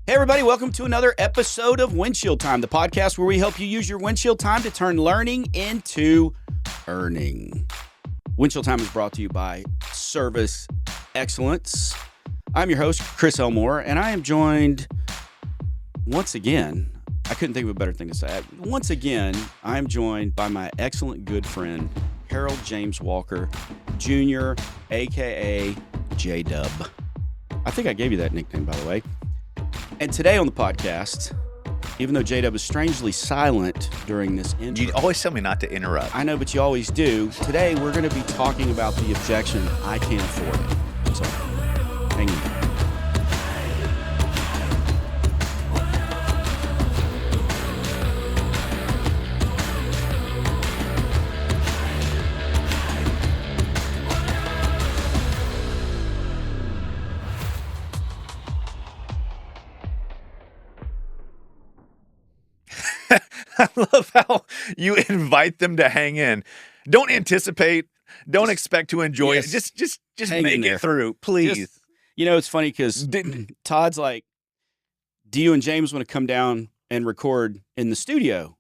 Hey, everybody, welcome to another episode of Windshield Time, the podcast where we help you use your windshield time to turn learning into earning. Windshield Time is brought to you by Service Excellence. I'm your host, Chris Elmore, and I am joined once again. I couldn't think of a better thing to say. Once again, I'm joined by my excellent good friend, Harold James Walker, Jr., a.k.a. J-Dub. I think I gave you that nickname, by the way. And today on the podcast, even though J-Dub is strangely silent during this intro. You always tell me not to interrupt. I know, but you always do. Today, we're going to be talking about the objection, I can't afford it. So, hang in. I love how you invite them to hang in. Don't anticipate. Don't expect to enjoy it. Just make it through, please. It's funny because Todd's like, do you and James want to come down and record in the studio?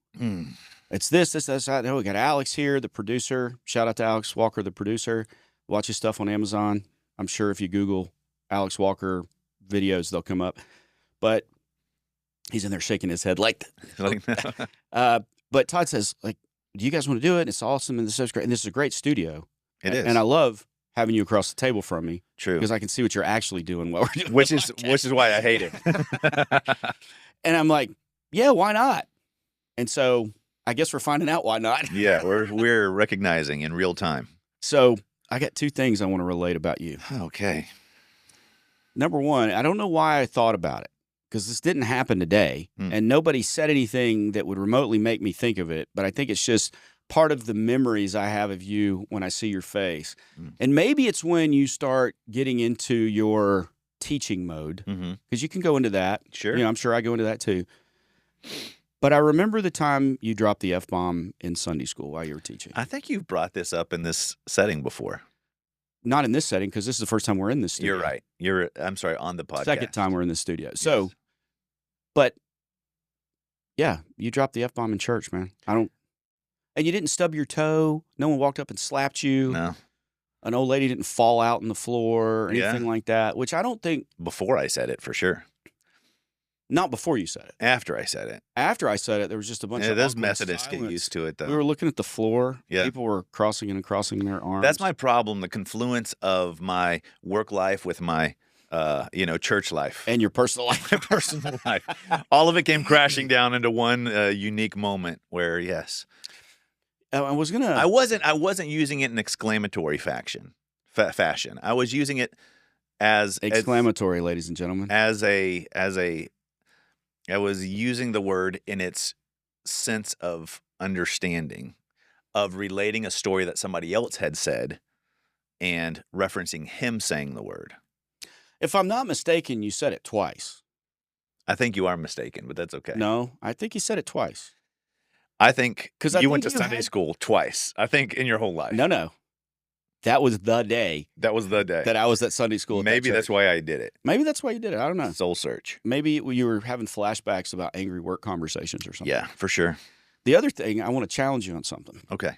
It's this, that. No, we got Alex here, the producer. Shout out to Alex Walker, the producer. Watch his stuff on Amazon. I'm sure if you Google Alex Walker videos, they'll come up. But he's in there shaking his head like that. But Todd says, like, do you guys want to do it? It's awesome, and this is great. And this is a great studio. It is. And I love having you across the table from me. True. Because I can see what you're actually doing while we're doing which is why I hate it. And I'm like, yeah, why not? And so I guess we're finding out why not. Yeah, we're recognizing in real time. So I got two things I want to relate about you. Okay. Number one, I don't know why I thought about it, because this didn't happen today, and nobody said anything that would remotely make me think of it, but I think it's just part of the memories I have of you when I see your face. And maybe it's when you start getting into your teaching mode, because you can go into that. Sure. I'm sure I go into that too. But I remember the time you dropped the F-bomb in Sunday school while you were teaching. I think you've brought this up in this setting before. Not in this setting, because this is the first time we're in this studio. You're right. I'm sorry, on the podcast. Second time we're in the studio. So, but yeah, you dropped the F-bomb in church, man. And you didn't stub your toe. No one walked up and slapped you. No. An old lady didn't fall out on the floor or anything like that, which I don't think. Before I said it, for sure. Not before you said it. After I said it. After I said it, there was just a bunch of those Methodists get used to it, though. We were looking at the floor. Yeah. People were crossing in and crossing their arms. That's my problem, the confluence of my work life with my church life. And your personal life. My personal life. All of it came crashing down into one unique moment where, yes. I wasn't using it in exclamatory fashion. I was using it as exclamatory, ladies and gentlemen. I was using the word in its sense of understanding, of relating a story that somebody else had said and referencing him saying the word. If I'm not mistaken, you said it twice. I think you are mistaken, but that's okay. No, I think you said it twice. I think you went to you Sunday school twice, I think, in your whole life. No. That was the day. That was the day. That I was at Sunday school. Maybe that's why I did it. Maybe that's why you did it. I don't know. Soul search. Maybe you were having flashbacks about angry work conversations or something. Yeah, for sure. The other thing, I want to challenge you on something. Okay.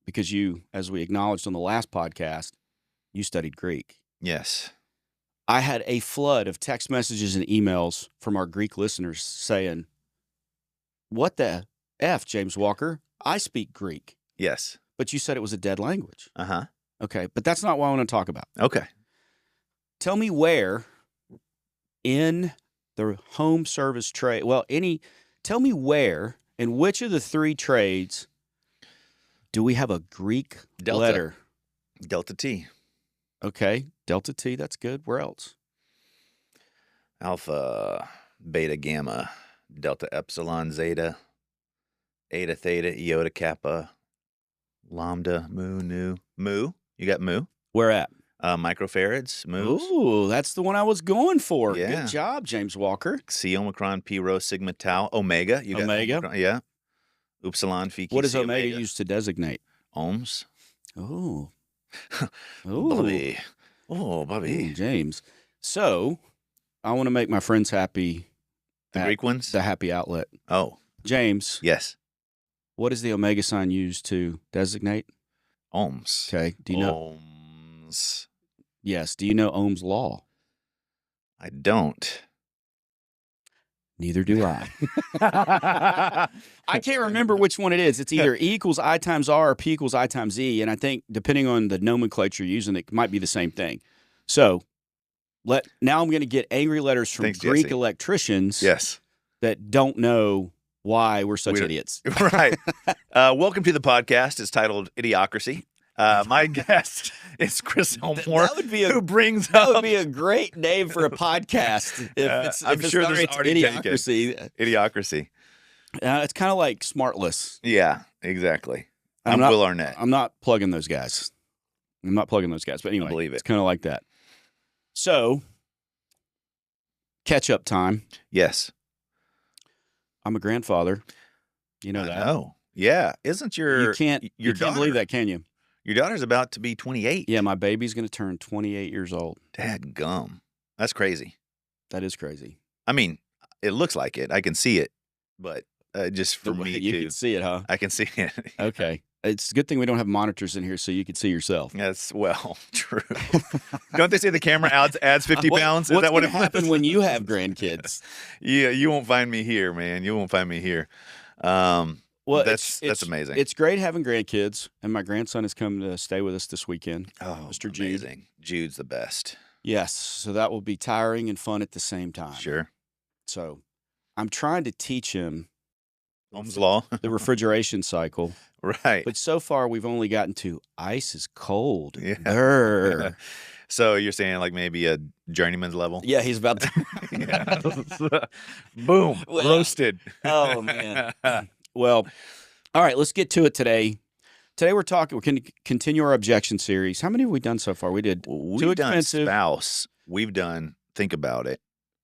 Because you, as we acknowledged on the last podcast, you studied Greek. Yes. I had a flood of text messages and emails from our Greek listeners saying, what the F, James Walker? I speak Greek. Yes. But you said it was a dead language. Uh-huh. Okay, but that's not what I want to talk about. Okay. Tell me where in the home service trade, tell me where in which of the three trades do we have a Greek letter? Delta T. Okay, Delta T, that's good. Where else? Alpha, beta, gamma, delta, epsilon, zeta, eta, theta, iota, kappa, lambda, mu, nu. Mu? You got mu? Where at? Microfarads, moves. Ooh, that's the one I was going for. Yeah. Good job, James Walker. Xi, Omicron, Pi, Rho, Sigma, Tau, Omega. You got Omega? Omicron, yeah. Upsilon, Phi, Chi, What does Psi, Omega use to designate? Ohms. Ooh. Bobby. Oh, Bobby. Ooh, James. So, want to make my friends happy. The at Greek ones? The happy outlet. Oh, James, yes. what is the omega sign used to designate? Ohms. Okay. Do you know? Ohms. Yes. Do you know Ohm's law? I don't. Neither do I. I can't remember which one it is. It's either E equals I times R or P equals I times E. And I think depending on the nomenclature you're using, it might be the same thing. So now I'm going to get angry letters from Thanks, Greek Jesse. electricians Yes. that don't know why we're such idiots. Right. Welcome to the podcast. It's titled Idiocracy. My guest is Chris Elmore, who brings that up... would be a great name for a podcast. I'm sure there's already Idiocracy. Idiocracy. It's kind of like Smartless. Yeah, exactly. I'm not, Will Arnett. I'm not plugging those guys. But anyway, I believe it. It's kind of like that. So, catch-up time. Yes. I'm a grandfather. You know that. Oh, yeah. Isn't You can't believe that, can you? Your daughter's about to be 28. Yeah, my baby's going to turn 28 years old. Dadgum. That's crazy. That is crazy. I mean, it looks like it. I can see it, but just for me You too. can see it, huh? I can see it. Okay. It's a good thing we don't have monitors in here so you can see yourself. That's, well, true. Don't they say the camera adds 50 pounds? Is What's that what going to happen when you have grandkids? Yeah, you won't find me here, man. You won't find me here. Well, that's amazing. It's great having grandkids, and my grandson has come to stay with us this weekend. Oh, Mr. Jude. Amazing. Jude's the best. Yes, so that will be tiring and fun at the same time. Sure. So I'm trying to teach him Ohm's law. the refrigeration cycle. Right. But so far, we've only gotten to ice is cold. Yeah. Brr. So you're saying like maybe a journeyman's level? Yeah, he's about to. Boom. Well, roasted. Oh, man. Well, all right, let's get to it today. Today we're going to continue our objection series. How many have we done so far? We did We've done spouse. We've done think about it.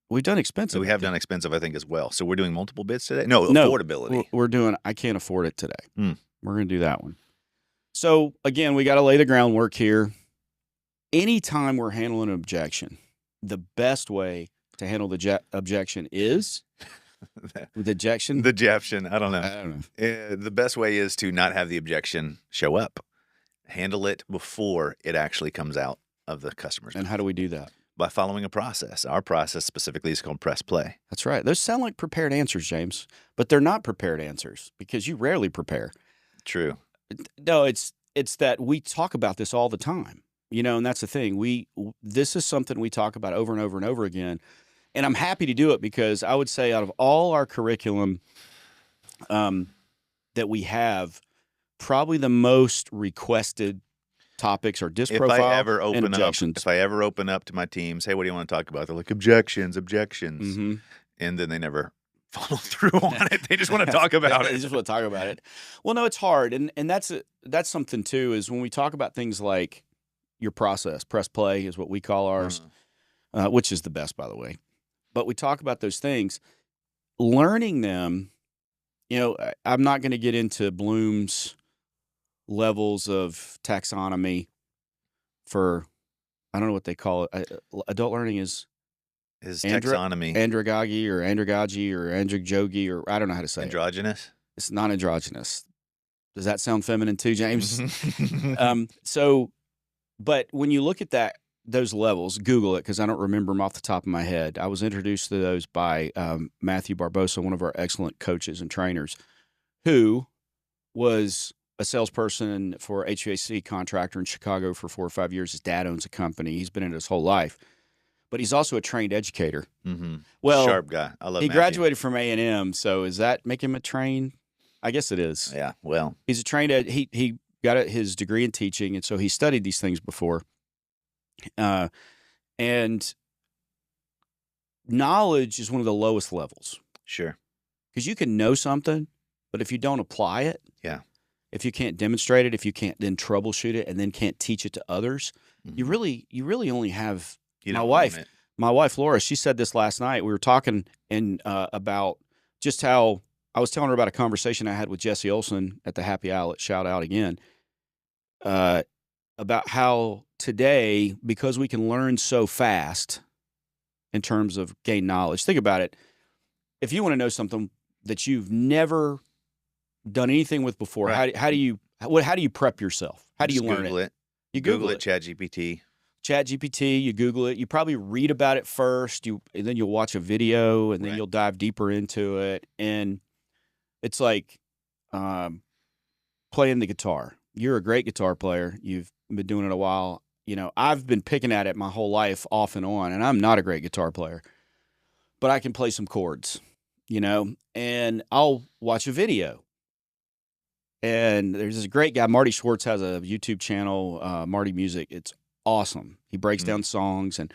We've done expensive. So we have done expensive, I think, as well. So we're doing multiple bits today? No, affordability. We're doing I can't afford it today. Hmm. We're going to do that one. So, again, we got to lay the groundwork here. Anytime we're handling an objection, the best way to handle the objection is the ejection. The objection. I don't know. I don't know. The best way is to not have the objection show up. Handle it before it actually comes out of the customer's And mouth. how do we do that? By following a process. Our process specifically is called press play. That's right. Those sound like prepared answers, James, but they're not prepared answers because you rarely prepare. True. No, it's that we talk about this all the time, and that's the thing. This is something we talk about over and over and over again, and I'm happy to do it because I would say out of all our curriculum that we have, probably the most requested topics are disc profile and objections. If I ever open up to my teams, hey, what do you want to talk about? They're like, objections. Mm-hmm. And then they never follow through on it. They just want to talk about it. They just want to talk about it. Well, no, it's hard. And that's something too, is when we talk about things like your process, press play is what we call ours, which is the best, by the way. But we talk about those things, learning them. I'm not going to get into Bloom's levels of taxonomy for, I don't know what they call it. Adult learning is taxonomy. Andragogy or andragogy or I don't know how to say Androgynous? it. It's not androgynous. Does that sound feminine too, James? But when you look at those levels, Google it because I don't remember them off the top of my head. I was introduced to those by Matthew Barbosa, one of our excellent coaches and trainers, who was a salesperson for an HVAC contractor in Chicago for 4 or 5 years. His dad owns a company. He's been in it his whole life. But he's also a trained educator. Mm-hmm. Well, sharp guy. I love. He Matthew. graduated from A&M, so does that make him a trained? I guess it is. Yeah. Well, he's a trained. He got his degree in teaching, and so he studied these things before. And knowledge is one of the lowest levels. Sure. Because you can know something, but if you don't apply it, if you can't demonstrate it, if you can't then troubleshoot it, and then can't teach it to others, you really only have. My wife Laura, she said this last night. We were talking about just how I was telling her about a conversation I had with Jesse Olson at the Happy Outlet. Shout out again. About how today, because we can learn so fast, in terms of gain knowledge. Think about it. If you want to know something that you've never done anything with before, Right. how do you prep yourself? How do you learn Google it? You Google it, ChatGPT. ChatGPT, you Google it. You probably read about it first. And then you'll watch a video, and then Right. you'll dive deeper into it. And it's like playing the guitar. You're a great guitar player. You've been doing it a while. I've been picking at it my whole life off and on, and I'm not a great guitar player, but I can play some chords, and I'll watch a video. And there's this great guy, Marty Schwartz, has a YouTube channel, Marty Music. It's awesome. He breaks down songs, and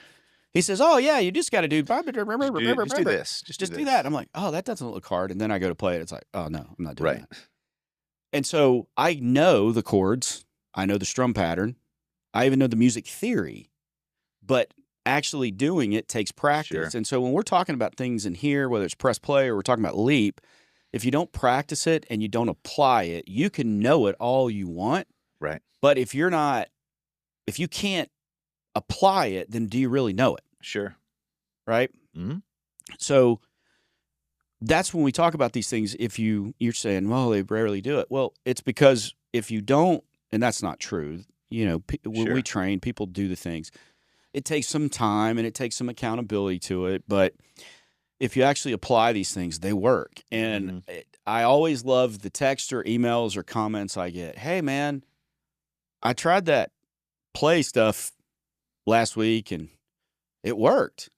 he says, "Oh yeah, you just got to do Just do this. Just do that." I'm like, "Oh, that doesn't look hard." And then I go to play it. It's like, "Oh no, I'm not doing Right. that." And so I know the chords, I know the strum pattern, I even know the music theory, but actually doing it takes practice. Sure. And so when we're talking about things in here, whether it's press play or we're talking about leap, if you don't practice it and you don't apply it, you can know it all you want. Right. But if you can't apply it, then do you really know it? Sure. Right? Mhm. So that's when we talk about these things. If you're saying, well, they rarely do it. Well, it's because if you don't, and that's not true. When Sure. we train, people do the things. It takes some time and it takes some accountability to it. But if you actually apply these things, they work. And I always love the text or emails or comments I get. Hey, man, I tried that play stuff last week and it worked.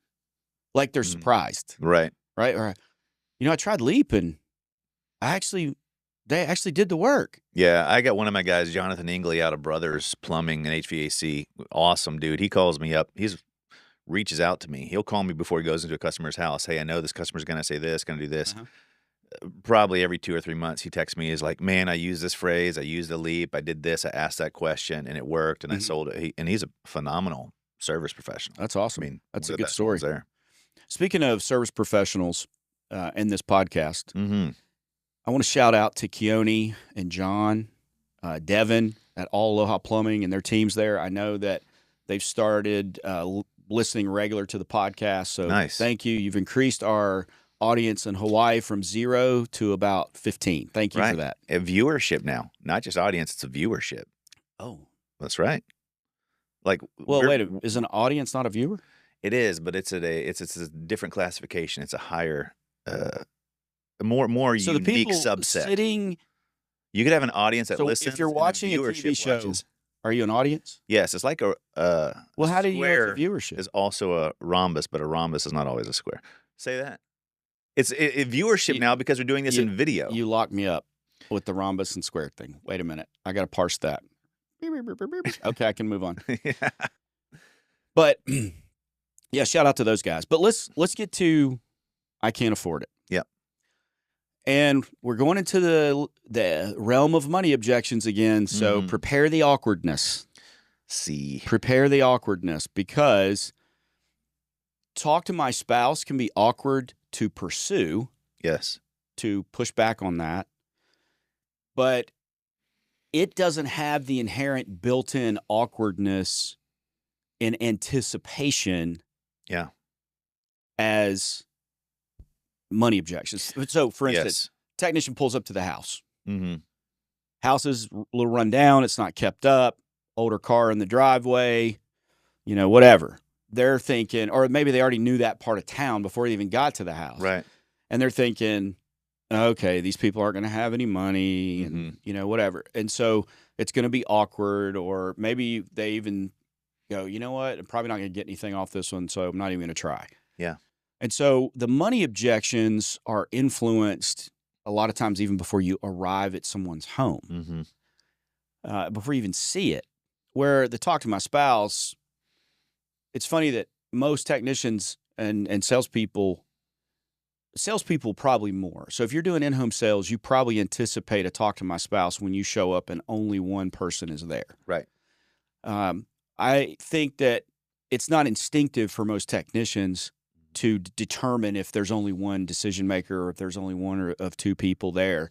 Like they're surprised. Right. Right? Or, I tried leap and they actually did the work. Yeah, I got one of my guys, Jonathan Ingley, out of Brothers Plumbing and HVAC. Awesome dude. He calls me up. He reaches out to me. He'll call me before he goes into a customer's house. Hey, I know this customer's going to say this, going to do this. Probably every 2 or 3 months, he texts me. He's like, "Man, I used this phrase. I used the leap. I did this. I asked that question, and it worked, and I sold it." And he's a phenomenal service professional. That's awesome. I mean, that's one a of the good best story. ones there. Speaking of service professionals in this podcast, Mm-hmm. I want to shout out to Keone and John, Devin at All Aloha Plumbing and their teams there. I know that they've started listening regular to the podcast. So Nice. Thank you. You've increased our audience in Hawaii from 0 to about 15. Thank you for that. A viewership now, not just audience, it's a viewership. Oh. That's right. Like, Well, is an audience not a viewer? It is, but it's a different classification. It's a higher, more So unique the people subset. sitting. You could have an audience that So listens. if you're and a watching a viewership TV show, watches. are you an audience? Yes, it's like a Well, how do you know square it's a viewership? is also a rhombus, but a rhombus is not always a square. Say that. It's a viewership now because we're doing this in video. You locked me up with the rhombus and square thing. Wait a minute. I got to parse that. Okay, I can move on. Yeah. But yeah, shout out to those guys. But let's get to I can't afford it. Yep. And we're going into the realm of money objections again. So prepare the awkwardness. Prepare the awkwardness, because talk to my spouse can be awkward to pursue. Yes. To push back on that. But it doesn't have the inherent built-in awkwardness and anticipation as money objections. So, for instance, technician pulls up to the house. Mm-hmm. House is a little run down. It's not kept up. Older car in the driveway, whatever. They're thinking, or maybe they already knew that part of town before they even got to the house. Right. And they're thinking, okay, these people aren't going to have any money and, whatever. And so it's going to be awkward, or maybe they even go, you know what, I'm probably not going to get anything off this one, so I'm not even going to try. Yeah. And so the money objections are influenced a lot of times even before you arrive at someone's home, before you even see it. Where the talk to my spouse, it's funny that most technicians and salespeople probably more. So if you're doing in-home sales, you probably anticipate a talk to my spouse when you show up and only one person is there. Right. I think that it's not instinctive for most technicians to determine if there's only one decision maker or if there's only one of two people there.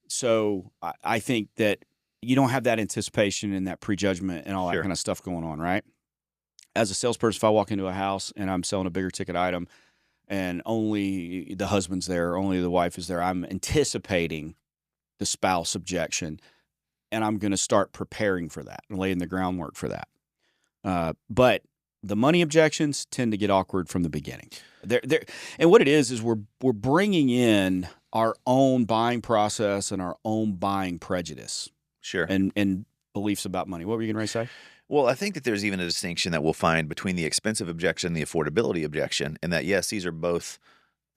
So I think that you don't have that anticipation and that prejudgment and all that kind of stuff going on, right? as a salesperson, if I walk into a house and I'm selling a bigger ticket item and only the husband's there, only the wife is there, I'm anticipating the spouse objection, and I'm going to start preparing for that and laying the groundwork for that. But the money objections tend to get awkward from the beginning. And what it is we're bringing in our own buying process and our own buying prejudice. Sure. And beliefs about money. What were you going to say? Well, I think that there's even a distinction that we'll find between the expensive objection and the affordability objection, and that, yes, these are both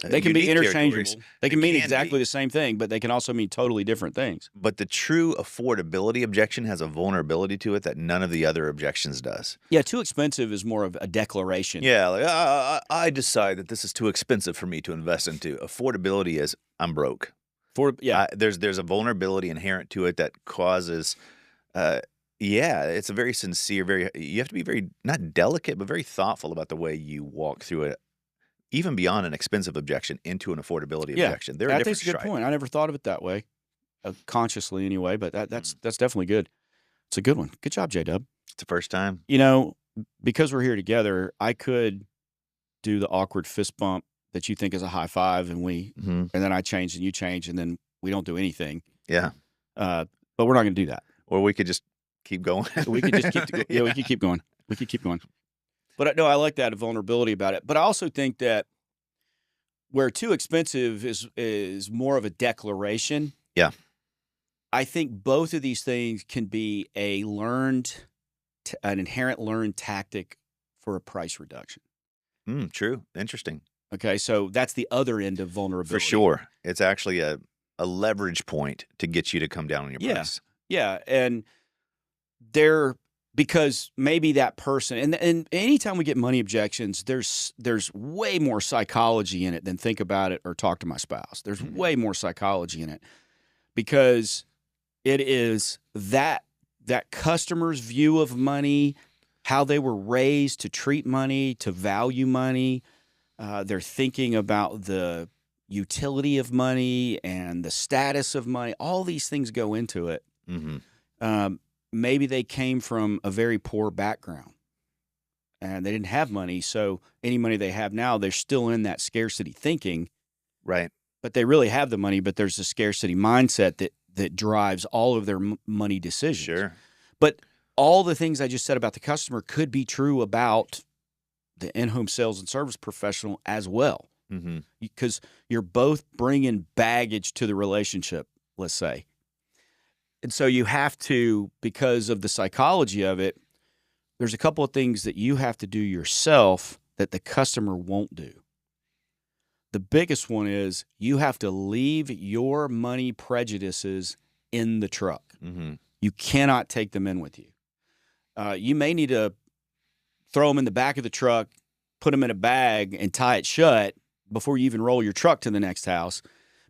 they can be unique interchangeable. territories. They can mean exactly the same thing, but they can also mean totally different things. But the true affordability objection has a vulnerability to it that none of the other objections does. Yeah, too expensive is more of a declaration. Yeah, like, I decide that this is too expensive for me to invest into. Affordability is I'm broke. There's a vulnerability inherent to it that causes it's a very sincere, you have to be very, not delicate, but very thoughtful about the way you walk through it, even beyond an expensive objection into an affordability objection. They're a different that's a good point. I never thought of it that way, consciously anyway, but that's definitely good. It's a good one. Good job, J-Dub. It's the first time. Because we're here together, I could do the awkward fist bump that you think is a high five, and then I change and you change, and then we don't do anything. Yeah. But we're not going to do that. Or we could just keep going. We could just we could keep going. We could keep going. But no, I like that vulnerability about it. But I also think that where too expensive is more of a declaration. Yeah. I think both of these things can be an inherent learned tactic for a price reduction. True. Interesting. Okay, so that's the other end of vulnerability. For sure. It's actually a leverage point to get you to come down on your price. Yeah, and because maybe that person, and anytime we get money objections, there's way more psychology in it than think about it or talk to my spouse. There's way more psychology in it because it is that customer's view of money, how they were raised to treat money, to value money. They're thinking about the utility of money and the status of money. All these things go into it. Maybe they came from a very poor background and they didn't have money. So any money they have now, they're still in that scarcity thinking. Right. But they really have the money, but there's a scarcity mindset that drives all of their money decisions. Sure. But all the things I just said about the customer could be true about the in-home sales and service professional as well. Because you're both bringing baggage to the relationship, let's say. And so you have to, because of the psychology of it, there's a couple of things that you have to do yourself that the customer won't do. The biggest one is you have to leave your money prejudices in the truck. You cannot take them in with you. You may need to throw them in the back of the truck, put them in a bag, and tie it shut before you even roll your truck to the next house.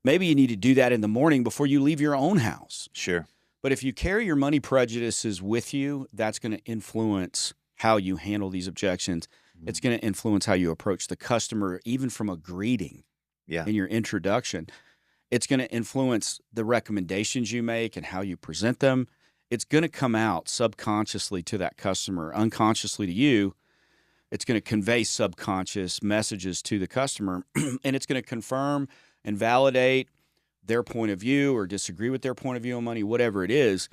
Maybe you need to do that in the morning before you leave your own house. Sure. But if you carry your money prejudices with you, that's going to influence how you handle these objections. It's going to influence how you approach the customer, even from a greeting in your introduction. It's going to influence the recommendations you make and how you present them. It's going to come out subconsciously to that customer, unconsciously to you. It's going to convey subconscious messages to the customer, and it's going to confirm and validate their point of view or disagree with their point of view on money, whatever it is,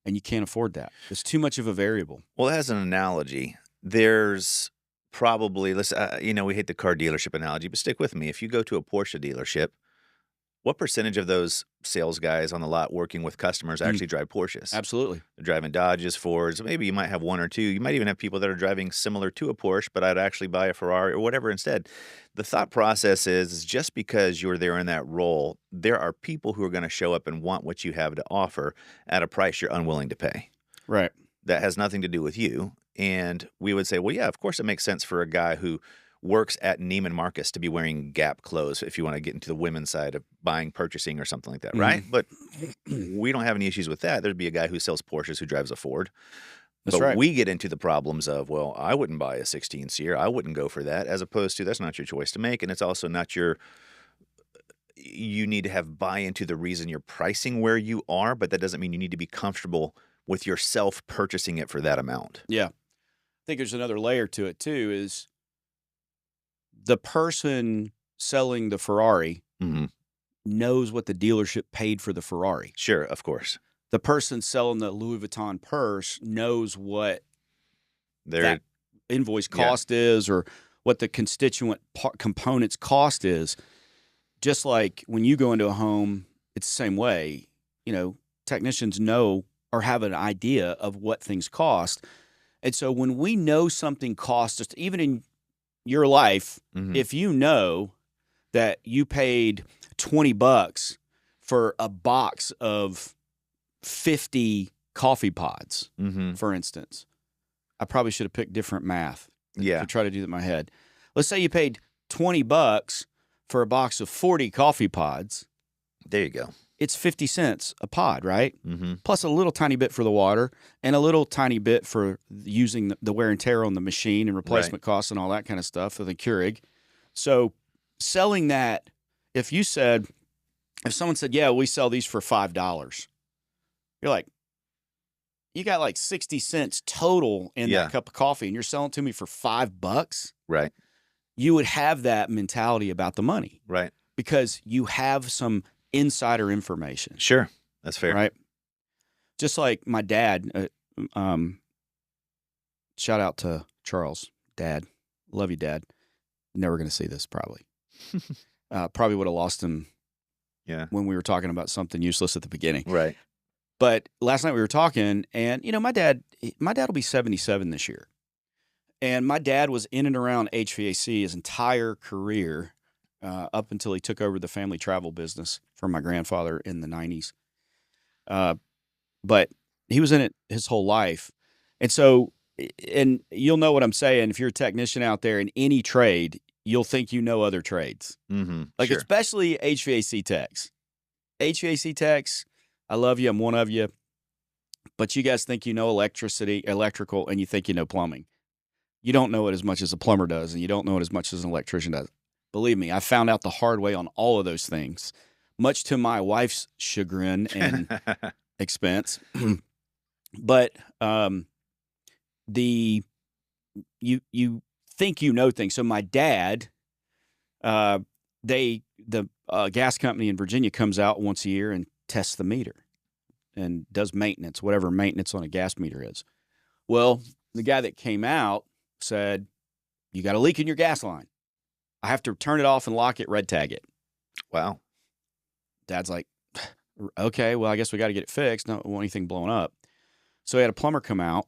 and you can't afford that. It's too much of a variable. Well, as an analogy, there's probably, we hate the car dealership analogy, but stick with me. If you go to a Porsche dealership, what percentage of those sales guys on the lot working with customers actually drive Porsches? Absolutely. They're driving Dodges, Fords. Maybe you might have one or two. You might even have people that are driving similar to a Porsche, but I'd actually buy a Ferrari or whatever instead. The thought process is just because you're there in that role, there are people who are going to show up and want what you have to offer at a price you're unwilling to pay. Right. That has nothing to do with you. And we would say, well, yeah, of course it makes sense for a guy who works at Neiman Marcus to be wearing Gap clothes if you want to get into the women's side of buying, purchasing, or something like that, right? But we don't have any issues with that. There'd be a guy who sells Porsches who drives a Ford. That's but right. We get into the problems of, well, I wouldn't buy a 16 Seer. I wouldn't go for that, as opposed to that's not your choice to make, and it's also not you need to have buy-in to the reason you're pricing where you are, but that doesn't mean you need to be comfortable with yourself purchasing it for that amount. Yeah. think there's another layer to it too, is the person selling the Ferrari Mhm. knows what the dealership paid for the Ferrari. Sure, of course. The person selling the Louis Vuitton purse knows what They're that invoice Yeah. cost is, or what the constituent components cost is. Just like when you go into a home, it's the same way. Technicians know or have an idea of what things cost. And so when we know something costs us, even in your life, Mhm. if you know that you paid $20 for a box of 50 coffee pods, Mhm. for instance, I probably should have picked different math Yeah. to try to do that in my head. Let's say you paid $20 for a box of 40 coffee pods. There you go. It's 50 cents a pod, right? Mhm. Plus a little tiny bit for the water and a little tiny bit for using the wear and tear on the machine and replacement costs and all that kind of stuff for the Keurig. So selling that, if someone said, yeah, we sell these for $5, you're like, you got like 60 cents total in Yeah. that cup of coffee and you're selling it to me for $5, Right. you would have that mentality about the money Right. because you have some insider information. Sure. That's fair. Right. Just like my dad, shout out to Charles, Dad. Love you, Dad. Never going to see this probably. Probably would have lost him Yeah. when we were talking about something useless at the beginning. Right. But last night we were talking and, my dad will be 77 this year. And my dad was in and around HVAC his entire career up until he took over the family travel business from my grandfather in the 90s. But he was in it his whole life. And so, and you'll know what I'm saying. If you're a technician out there in any trade, you'll think you know other trades. Mhm. Like Sure. especially HVAC techs. HVAC techs, I love you. I'm one of you. But you guys think you know electrical, and you think you know plumbing. You don't know it as much as a plumber does, and you don't know it as much as an electrician does. Believe me, I found out the hard way on all of those things, much to my wife's chagrin and expense. But you think you know things. So my dad, the gas company in Virginia comes out once a year and tests the meter and does maintenance, whatever maintenance on a gas meter is. Well, the guy that came out said, you got a leak in your gas line. I have to turn it off and lock it, red tag it. Wow. Dad's like, okay, well, I guess we got to get it fixed. Don't want anything blown up. So he had a plumber come out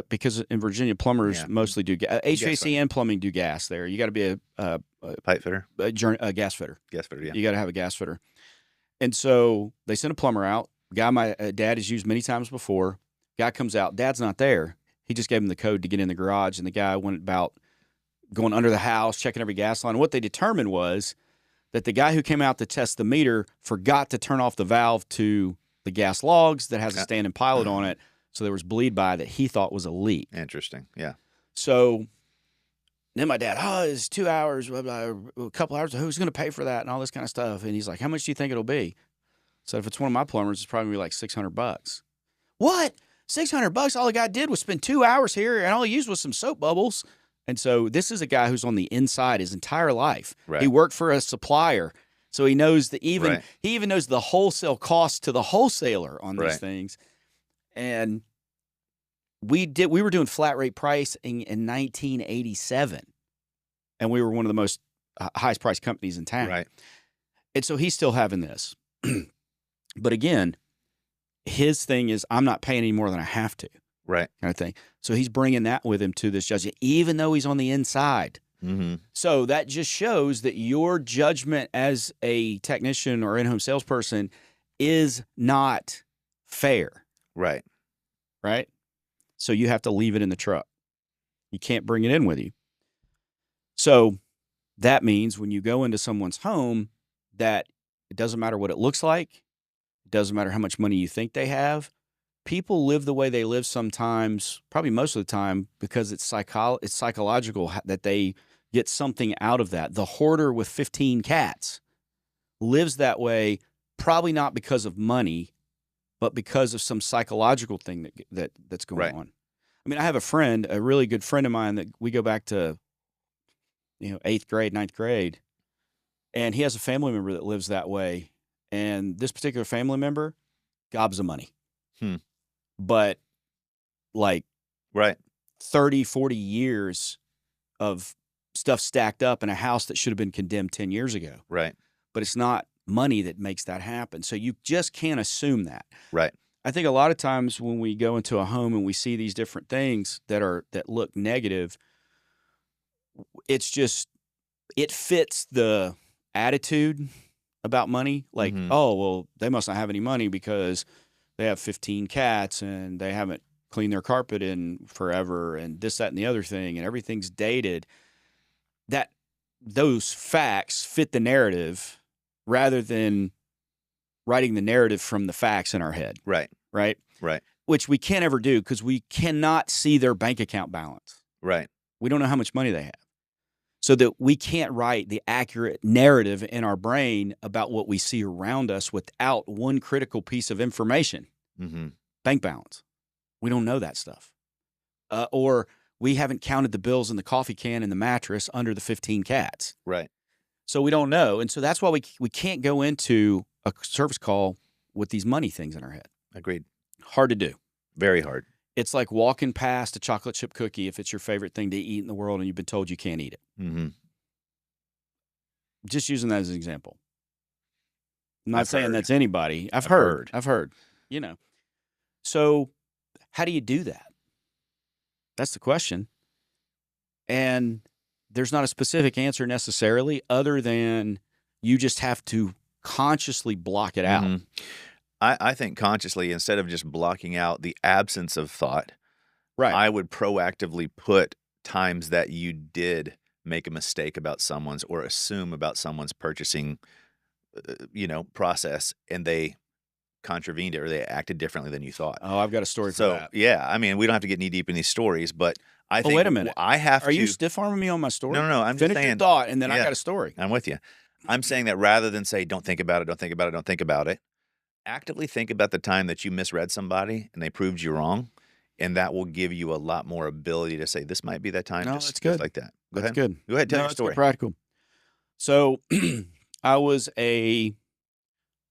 because in Virginia, plumbers mostly do HVAC and plumbing do gas there. You got to be a Pipe fitter. a gas fitter. Gas fitter. Yeah. You got to have a gas fitter. And so they sent a plumber out. Guy my dad has used many times before. Guy comes out. Dad's not there. He just gave him the code to get in the garage, and the guy went about going under the house, checking every gas line. What they determined was that the guy who came out to test the meter forgot to turn off the valve to the gas logs that has a standing pilot on it. So there was bleed by that he thought was a leak. Interesting. Yeah. So then my dad, it's 2 hours, blah, blah, a couple hours. Who's going to pay for that and all this kind of stuff? And he's like, how much do you think it'll be? So if it's one of my plumbers, it's probably like $600. What? $600? All the guy did was spend 2 hours here, and all he used was some soap bubbles. And so this is a guy who's on the inside his entire life. Right. He worked for a supplier, so he knows he Right. even knows the wholesale cost to the wholesaler on these Right. things. And we were doing flat rate pricing in 1987, and we were one of the most highest priced companies in town. Right. And so he's still having this. But again, his thing is, I'm not paying any more than I have to, Right. kind of thing. So he's bringing that with him to this judge, even though he's on the inside. Mm-hmm. So that just shows that your judgment as a technician or in-home salesperson is not fair, Right. right? So you have to leave it in the truck. You can't bring it in with you. So that means when you go into someone's home, that it doesn't matter what it looks like. It doesn't matter how much money you think they have. People live the way they live sometimes, probably most of the time, because it's psychological that they get something out of that. The hoarder with 15 cats lives that way, probably not because of money, but because of some psychological thing that's going Right. on. I mean, I have a friend, a really good friend of mine that we go back to, 8th grade, ninth grade, and he has a family member that lives that way. And this particular family member, gobs of money. Hmm. But like Right. 30, 40 years of stuff stacked up in a house that should have been condemned 10 years ago. Right. But it's not money that makes that happen. So you just can't assume that. Right. I think a lot of times when we go into a home and we see these different things that look negative, it's just, it fits the attitude about money. Like, Mhm. oh, well, they must not have any money because they have 15 cats and they haven't cleaned their carpet in forever and this, that, and the other thing, and everything's dated. Those facts fit the narrative rather than writing the narrative from the facts in our head. Right. Right? Right. Which we can't ever do because we cannot see their bank account balance. Right. We don't know how much money they have. So that we can't write the accurate narrative in our brain about what we see around us without one critical piece of information, Mm-hmm. bank balance. We don't know that stuff. Or we haven't counted the bills in the coffee can and the mattress under the 15 cats. Right. So we don't know. And so that's why we can't go into a service call with these money things in our head. Agreed. Hard to do. Very hard. It's like walking past a chocolate chip cookie if it's your favorite thing to eat in the world and you've been told you can't eat it. Mm-hmm. Just using that as an example. I'm not I've saying heard. that's anybody. I've heard. So how do you do that? That's the question. And there's not a specific answer necessarily other than you just have to consciously block it out. Mhm. I think consciously, instead of just blocking out the absence of thought, Right. I would proactively put times that you did make a mistake about someone's or assume about someone's purchasing, process, and they contravened it or they acted differently than you thought. Oh, I've got a story for So that. yeah, I mean, we don't have to get knee deep in these stories, but I think wait a minute. I have Are to. you stiff arming me on my story? No, I'm just Finish your saying. thought, and then I Yeah. got a story. I'm with you. I'm saying that rather than say, don't think about it, don't think about it, don't think about it, actively think about the time that you misread somebody and they proved you wrong. And that will give you a lot more ability to say, this might be that time. No, just that's good. like that. Go That's ahead. good. Go ahead. Tell your It's story. practical. So I was a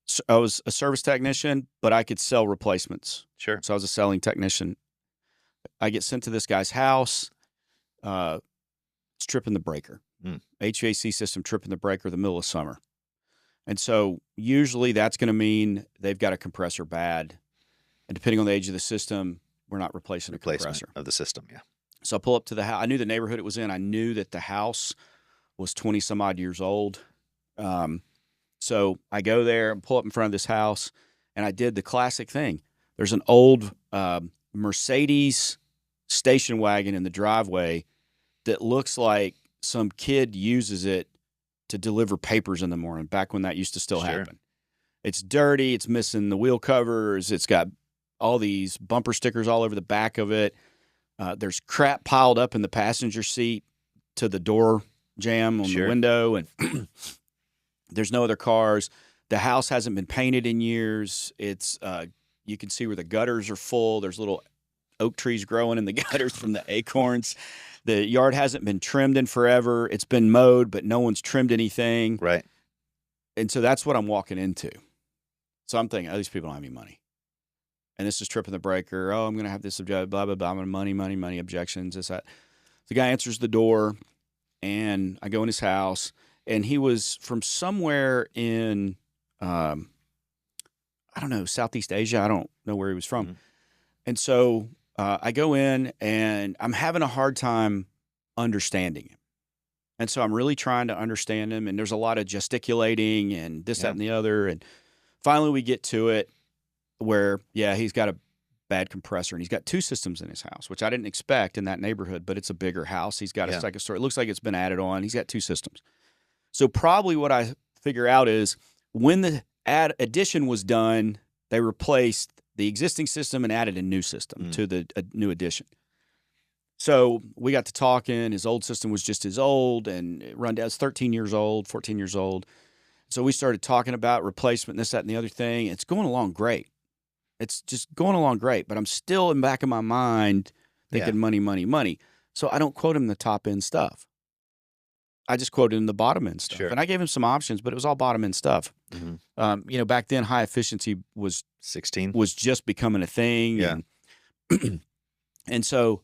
service technician, but I could sell replacements. Sure. So I was a selling technician. I get sent to this guy's house. It's tripping the breaker. HVAC system tripping the breaker in the middle of summer. And so usually that's going to mean they've got a compressor bad. And depending on the age of the system, we're not replacing a compressor. Of the system. Yeah. So I pull up to the house. I knew the neighborhood it was in. I knew that the house was 20 some odd years old. So I go there and pull up in front of this house, and I did the classic thing. There's an old Mercedes station wagon in the driveway that looks like some kid uses it to deliver papers in the morning, back when that used to still Sure. happen. It's dirty. It's missing the wheel covers. It's got all these bumper stickers all over the back of it. There's crap piled up in the passenger seat to the door jamb on Sure. the window, and there's no other cars. The house hasn't been painted in years. It's you can see where the gutters are full. There's little oak trees growing in the gutters from the acorns. The yard hasn't been trimmed in forever. It's been mowed, but no one's trimmed anything. Right. And so that's what I'm walking into. So I'm thinking, oh, these people don't have any money. And this is tripping the breaker. Oh, I'm going to have this object, blah, blah, blah. I'm going to money, objections, this, that. The guy answers the door, and I go in his house, and he was from somewhere in, I don't know, Southeast Asia. I don't know where he was from. Mhm. And so I go in, and I'm having a hard time understanding him. And so I'm really trying to understand him, and there's a lot of gesticulating and this, Yeah. that, and the other. And finally we get to it where, yeah, he's got a bad compressor, and he's got two systems in his house, which I didn't expect in that neighborhood, but it's a bigger house. He's got Yeah. a second story. It looks like it's been added on. He's got two systems. So probably what I figure out is when the addition was done, they replaced the existing system and added a new system to the new addition. So we got to talking. His old system was just as old, and it run down. It's 13 years old, 14 years old. So we started talking about replacement, this, that, and the other thing. It's going along great. It's just going along great. But I'm still in the back of my mind thinking money, money, money. So I don't quote him the top end stuff. I just quoted him the bottom end stuff. Sure. And I gave him some options, but it was all bottom end stuff. Back then, high efficiency was 16 was just becoming a thing. Yeah. And so,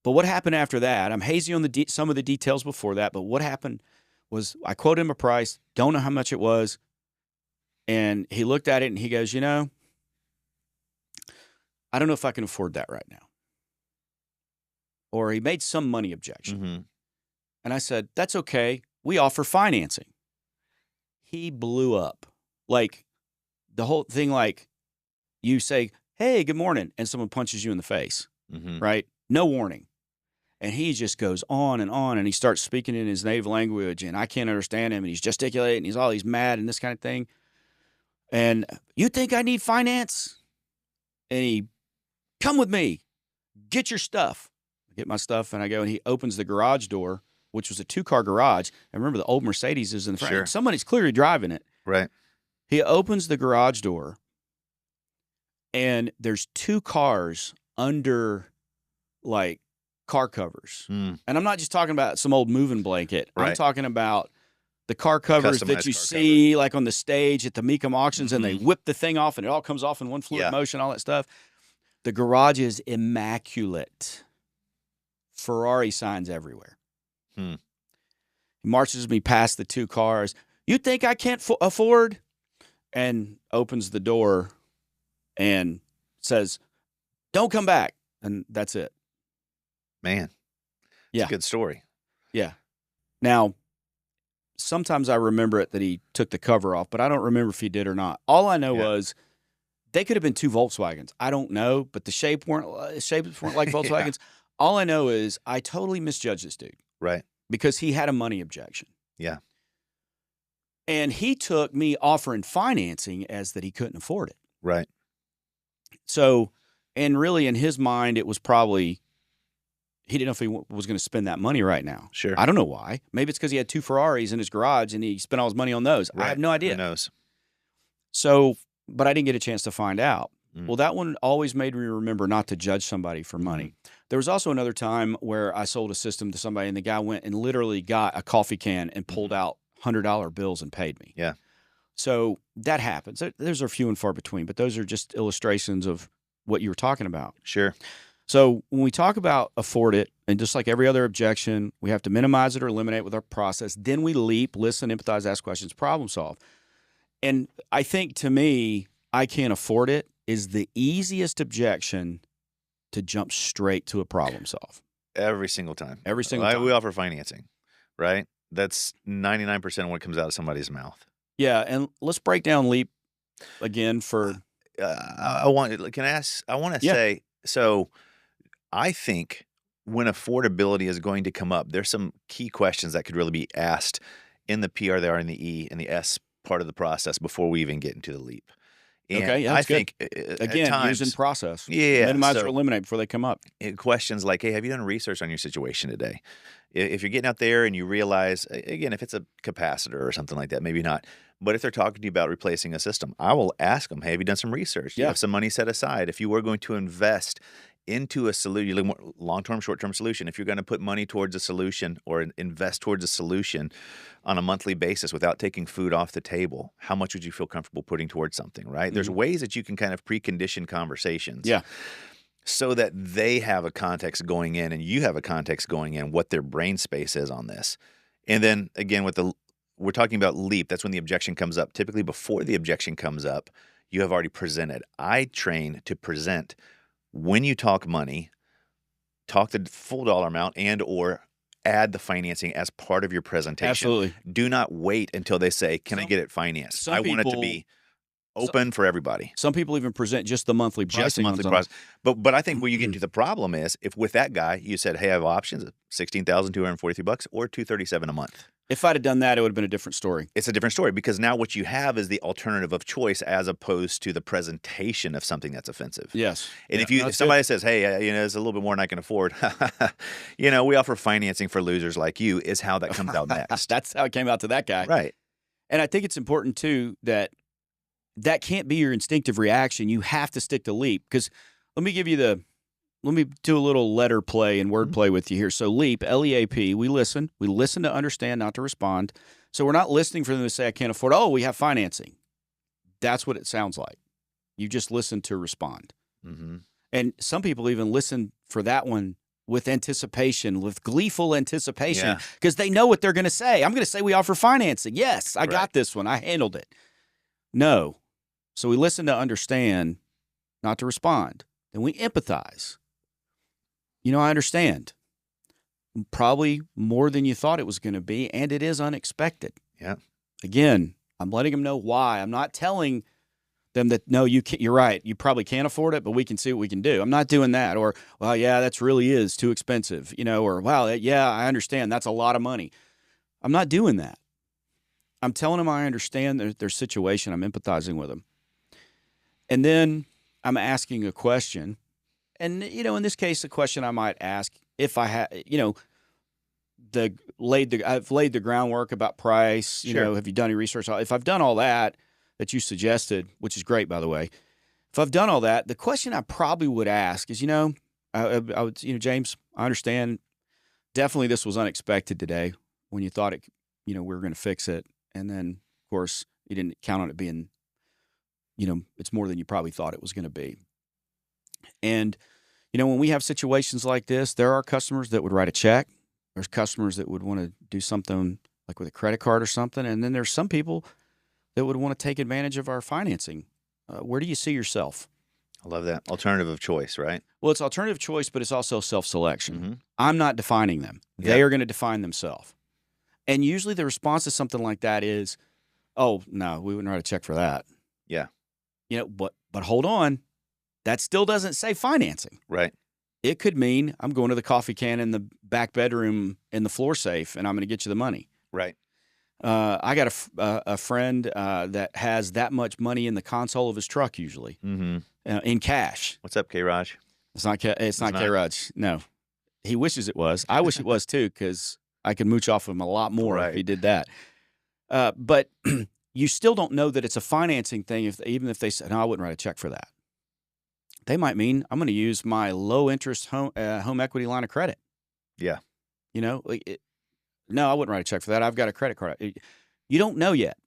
but what happened after that? I'm hazy on some of the details before that, but what happened was I quoted him a price, don't know how much it was, and he looked at it and he goes, I don't know if I can afford that right now. Or he made some money objection. And I said, that's okay. We offer financing. He blew up. Like the whole thing, like you say, hey, good morning, and someone punches you in the face, right? No warning. And he just goes on, and he starts speaking in his native language, and I can't understand him, and he's gesticulating, he's mad and this kind of thing. And you think I need finance? And he, come with me, get your stuff. I get my stuff, and I go, and he opens the garage door, which was a 2-car garage. And remember, the old Mercedes is in the front. Sure. Somebody's clearly driving it. Right. He opens the garage door, and there's 2 cars under, like, car covers. And I'm not just talking about some old moving blanket. Right. I'm talking about the car covers Customized that you car see, like, on the stage at the Mecum auctions, and they whip the thing off, and it all comes off in one fluid motion, all that stuff. The garage is immaculate. Ferrari signs everywhere. He marches me past the 2 cars. You think I can't afford? And opens the door and says, don't come back. And that's it. Man. It's a good story. Yeah. Now, sometimes I remember it that he took the cover off, but I don't remember if he did or not. All I know was they could have been 2 Volkswagens. I don't know, but the shapes weren't like Volkswagens. All I know is I totally misjudged this dude. Right. Because he had a money objection. Yeah. And he took me offering financing as that he couldn't afford it. Right. So, and really in his mind, it was probably, he didn't know if he was going to spend that money right now. Sure. I don't know why. Maybe it's because he had 2 Ferraris in his garage and he spent all his money on those. Right. I have no idea. Who knows? So, but I didn't get a chance to find out. Well, that one always made me remember not to judge somebody for money. There was also another time where I sold a system to somebody and the guy went and literally got a coffee can and pulled out $100 bills and paid me. Yeah. So that happens. Those are few and far between, but those are just illustrations of what you were talking about. Sure. So when we talk about afford it, and just like every other objection, we have to minimize it or eliminate with our process. Then we leap, listen, empathize, ask questions, problem solve. And I think to me, I can't afford it is the easiest objection to jump straight to a problem solve. Every single time. Every single time. We offer financing, right? That's 99% of what comes out of somebody's mouth. Yeah, and let's break down LEAP again for. I want to say, so I think when affordability is going to come up, there's some key questions that could really be asked in the PR, the R, and the E, and the S part of the process before we even get into the LEAP. And okay, yeah, that's I think again, using process. Yeah, minimize or eliminate before they come up. Questions like, hey, have you done research on your situation today? If you're getting out there and you realize, again, if it's a capacitor or something like that, maybe not. But if they're talking to you about replacing a system, I will ask them, hey, have you done some research? Do you have some money set aside? If you were going to invest into a solution, long-term, short-term solution, if you're going to put money towards a solution or invest towards a solution on a monthly basis without taking food off the table, how much would you feel comfortable putting towards something, right? There's ways that you can kind of precondition conversations. Yeah. So that they have a context going in and you have a context going in, what their brain space is on this. And then again, we're talking about LEAP. That's when the objection comes up. Typically before the objection comes up, you have already presented. I train to present when you talk money, talk the full dollar amount and or add the financing as part of your presentation. Absolutely. Do not wait until they say, can I get it financed? I want it to be open for everybody. Some people even present just the monthly pricing. Just the monthly price. But I think where you get into the problem is if with that guy you said, hey, I have options of $16,243 or $237 a month. If I'd have done that, it would have been a different story. It's a different story because now what you have is the alternative of choice as opposed to the presentation of something that's offensive. Yes. And if somebody says, hey, it's a little bit more than I can afford, we offer financing for losers like you is how that comes out next. That's how it came out to that guy. Right. And I think it's important, too, that can't be your instinctive reaction. You have to stick to LEAP because let me give you let me do a little letter play and word play with you here. So LEAP, L-E-A-P, we listen. We listen to understand, not to respond. So we're not listening for them to say, I can't afford. Oh, we have financing. That's what it sounds like. You just listen to respond. Mm-hmm. And some people even listen for that one with anticipation, with gleeful anticipation, because they know what they're going to say. I'm going to say we offer financing. Yes, I got this one. I handled it. No. So we listen to understand, not to respond. Then we empathize. I understand. Probably more than you thought it was going to be, and it is unexpected. Yeah. Again, I'm letting them know why. I'm not telling them that, no, you're right. You probably can't afford it, but we can see what we can do. I'm not doing that. Or, well, yeah, that's really is too expensive. Or, wow, yeah, I understand. That's a lot of money. I'm not doing that. I'm telling them I understand their situation. I'm empathizing with them. And then I'm asking a question. And, in this case, the question I might ask, if I have, I've laid the groundwork about price, have you done any research? If I've done all that you suggested, which is great, by the way, if I've done all that, the question I probably would ask is, I would, James, I understand. Definitely this was unexpected today when you thought it, we were going to fix it. And then, of course, you didn't count on it being, it's more than you probably thought it was going to be. And, when we have situations like this, there are customers that would write a check. There's customers that would want to do something like with a credit card or something. And then there's some people that would want to take advantage of our financing. Where do you see yourself? I love that. Alternative of choice, right? Well, it's alternative choice, but it's also self-selection. Mm-hmm. I'm not defining them. They are going to define themselves. And usually the response to something like that is, oh, no, we wouldn't write a check for that. Yeah. But hold on. That still doesn't say financing. Right. It could mean I'm going to the coffee can in the back bedroom in the floor safe, and I'm going to get you the money. Right. I got a friend that has that much money in the console of his truck usually in cash. What's up, K-Raj? It's not K-Raj. No. He wishes it was. I wish it was too, because I could mooch off of him a lot more if he did that. But you still don't know that it's a financing thing, even if they said, no, I wouldn't write a check for that. They might mean I'm going to use my low-interest home equity line of credit. Yeah. No, I wouldn't write a check for that. I've got a credit card. You don't know yet.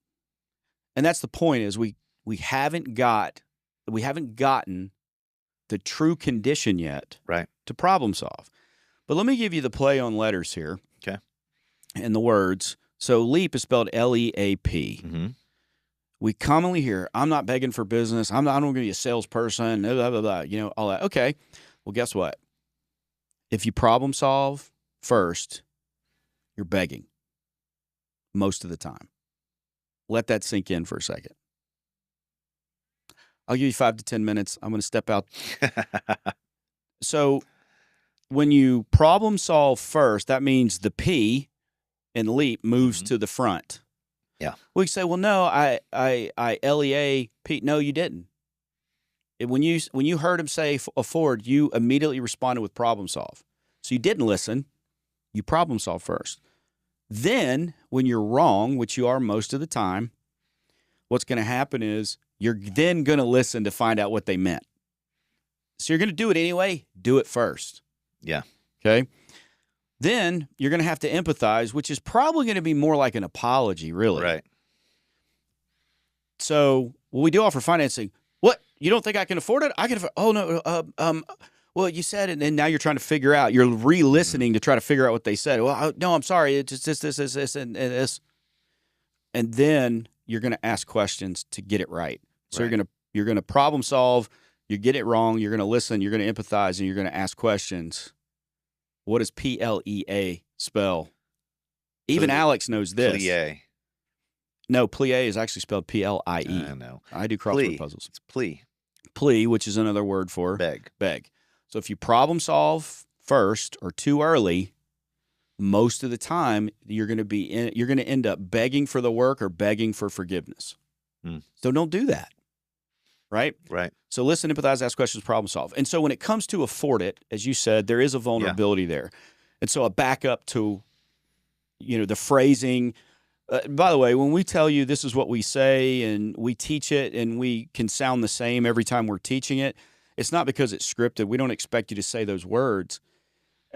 And that's the point is we haven't gotten the true condition yet to problem solve. But let me give you the play on letters here. Okay. And the words. So LEAP is spelled L-E-A-P. Mm-hmm. We commonly hear, I'm not begging for business. I'm not going to be a salesperson, blah, blah, blah, all that. Okay. Well, guess what? If you problem solve first, you're begging most of the time. Let that sink in for a second. I'll give you 5 to 10 minutes. I'm going to step out. So when you problem solve first, that means the P in LEAP moves to the front. Yeah. We say, well, no, I L-E-A-P. No, you didn't. When you heard him say afford, you immediately responded with problem solve. So you didn't listen. You problem solve first. Then when you're wrong, which you are most of the time, what's going to happen is you're then going to listen to find out what they meant. So you're going to do it anyway. Do it first. Yeah. Okay. Then you're going to have to empathize, which is probably going to be more like an apology, really. Right. So, we do offer financing. What? You don't think I can afford it? I can afford. Oh no. Well, you said it, and now you're trying to figure out. You're re-listening to try to figure out what they said. Well, no, I'm sorry. It's just this, and this. And then you're going to ask questions to get it right. So you're going to problem solve. You get it wrong. You're going to listen. You're going to empathize, and you're going to ask questions. What does P-L-E-A spell? Even Alex knows this. Plie. No, plie is actually spelled P-L-I-E. I know. I do crossword puzzles. It's plea. Plea, which is another word for beg. So if you problem solve first or too early, most of the time you're going to end up begging for the work or begging for forgiveness. So don't do that. Right? Right. So listen, empathize, ask questions, problem solve. And so when it comes to afford it, as you said, there is a vulnerability there. And so a backup to, the phrasing. By the way, when we tell you this is what we say and we teach it and we can sound the same every time we're teaching it, it's not because it's scripted. We don't expect you to say those words.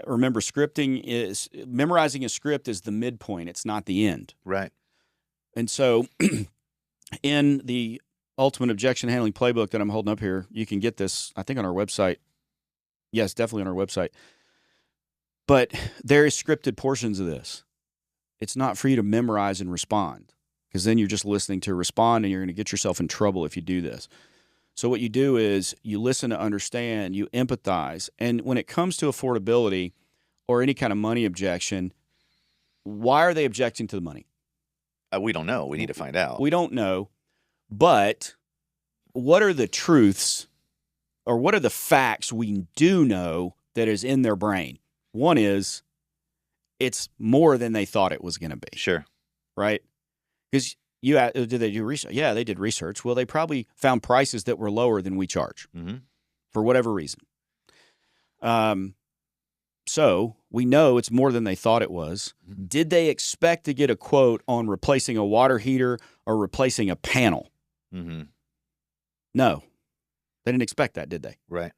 Remember, memorizing a script is the midpoint. It's not the end. Right. And so in the Ultimate Objection Handling Playbook that I'm holding up here, you can get this, I think, on our website. Yes, definitely on our website. But there is scripted portions of this. It's not for you to memorize and respond, because then you're just listening to respond, and you're going to get yourself in trouble if you do this. So what you do is you listen to understand, you empathize. And when it comes to affordability or any kind of money objection, why are they objecting to the money? We don't know. We need to find out. We don't know. But what are the truths, or what are the facts we do know that is in their brain? One is it's more than they thought it was going to be. Sure. Right? Because did they do research? Yeah, they did research. Well, they probably found prices that were lower than we charge for whatever reason. So we know it's more than they thought it was. Mm-hmm. Did they expect to get a quote on replacing a water heater or replacing a panel? Mm-hmm. No. They didn't expect that, did they? Right.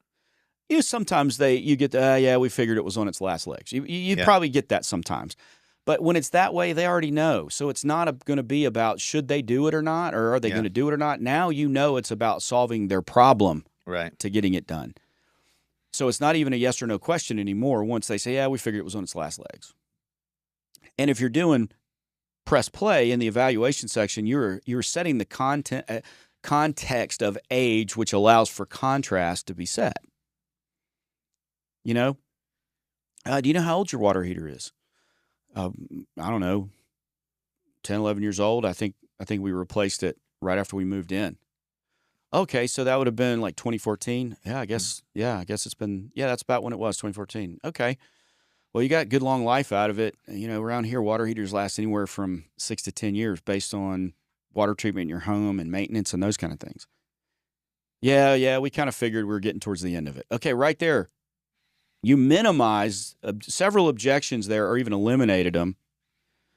You know, sometimes you get, yeah, we figured it was on its last legs. You probably get that sometimes. But when it's that way, they already know. So it's not going to be about should they do it or not, or are they going to do it or not. Now you know it's about solving their problem to getting it done. So it's not even a yes or no question anymore once they say, yeah, we figured it was on its last legs. And if you're doing press play in the evaluation section, you're setting the context of age, which allows for contrast to be set. You know? Do you know how old your water heater is? I don't know, 10, 11 years old. I think we replaced it right after we moved in. Okay, so that would have been like 2014. Yeah, I guess it's been, that's about when it was, 2014. Okay. Well, you got good long life out of it. You know, around here, water heaters last anywhere from 6 to 10 years based on water treatment in your home and maintenance and those kind of things. Yeah, we kind of figured we were getting towards the end of it. Okay, right there. You minimized several objections there, or even eliminated them.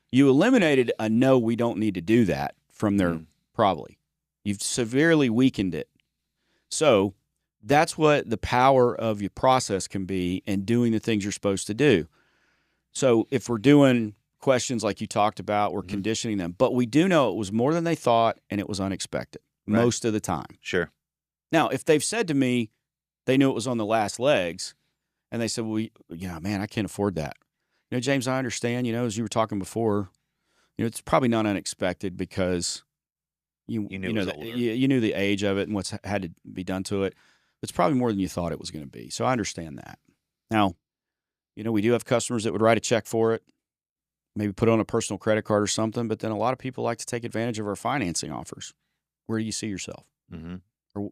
You eliminated a no, we don't need to do that from there, probably. You've severely weakened it. So that's what the power of your process can be in doing the things you're supposed to do. So if we're doing questions like you talked about, we're conditioning them. But we do know it was more than they thought, and it was unexpected most of the time. Sure. Now, if they've said to me they knew it was on the last legs, and they said, well, man, I can't afford that. You know, James, I understand, as you were talking before, it's probably not unexpected because you knew the age of it and what's had to be done to it. It's probably more than you thought it was going to be. So I understand that. Now, we do have customers that would write a check for it, maybe put it on a personal credit card or something, but then a lot of people like to take advantage of our financing offers. Where do you see yourself? Mm-hmm. Or